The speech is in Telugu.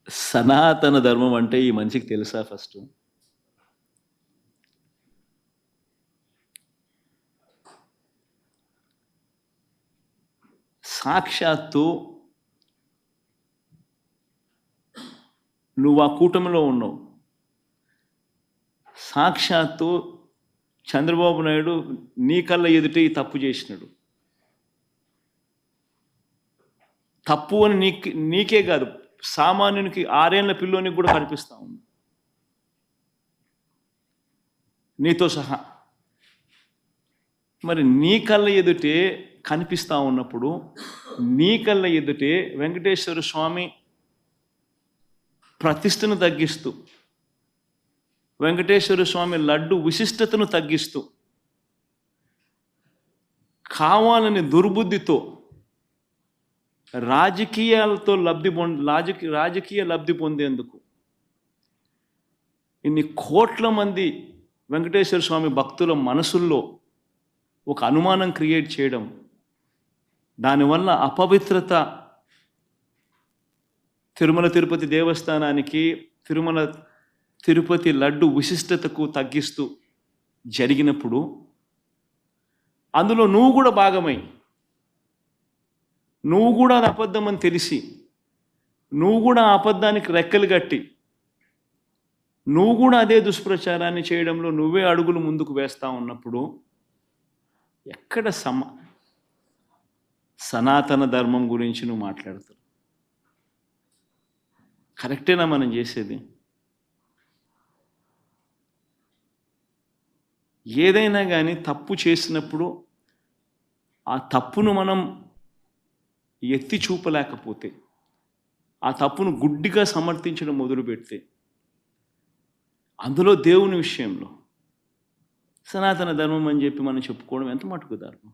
సనాతన ధర్మం అంటే ఈ మనిషికి తెలుసా? ఫస్ట్ సాక్షాత్తు నువ్వు ఆ కూటమిలో ఉన్నావు. సాక్షాత్తు చంద్రబాబు నాయుడు నీ కళ్ళ ఎదుటే ఈ తప్పు చేసినాడు. తప్పు అని నీకే కాదు, సామాన్యునికి 6 ఏళ్ల పిల్లోనికి కూడా కనిపిస్తా ఉంది, నీతో సహా. మరి నీ కళ్ళ ఎదుటే కనిపిస్తూ ఉన్నప్పుడు, నీ కళ్ళ ఎదుటే వెంకటేశ్వర స్వామి ప్రతిష్టను తగ్గిస్తూ, వెంకటేశ్వర స్వామి లడ్డు విశిష్టతను తగ్గిస్తూ, కావాలని దుర్బుద్ధితో రాజకీయాలతో రాజకీయ లబ్ధి పొందేందుకు ఇన్ని కోట్ల మంది వెంకటేశ్వర స్వామి భక్తుల మనసుల్లో ఒక అనుమానం క్రియేట్ చేయడం, దానివల్ల అపవిత్రత తిరుమల తిరుపతి దేవస్థానానికి, తిరుమల తిరుపతి లడ్డు విశిష్టతకు తగ్గిస్తూ జరిగినప్పుడు, అందులో నువ్వు కూడా భాగమై, నువ్వు కూడా అది అబద్ధం అని తెలిసి, నువ్వు కూడా ఆ అబద్ధానికి రెక్కలు కట్టి, నువ్వు కూడా అదే దుష్ప్రచారాన్ని చేయడంలో నువ్వే అడుగులు ముందుకు వేస్తా ఉన్నప్పుడు, ఎక్కడ సనాతన ధర్మం గురించి నువ్వు మాట్లాడుతావు? కరెక్టేనా మనం చేసేది? ఏదైనా కానీ తప్పు చేసినప్పుడు ఆ తప్పును మనం ఎత్తి చూపలేకపోతే, ఆ తప్పును గుడ్డిగా సమర్థించడం మొదలుపెడితే, అందులో దేవుని విషయంలో సనాతన ధర్మం అని చెప్పి మనం చెప్పుకోవడం ఎంత మటుకు ధర్మం?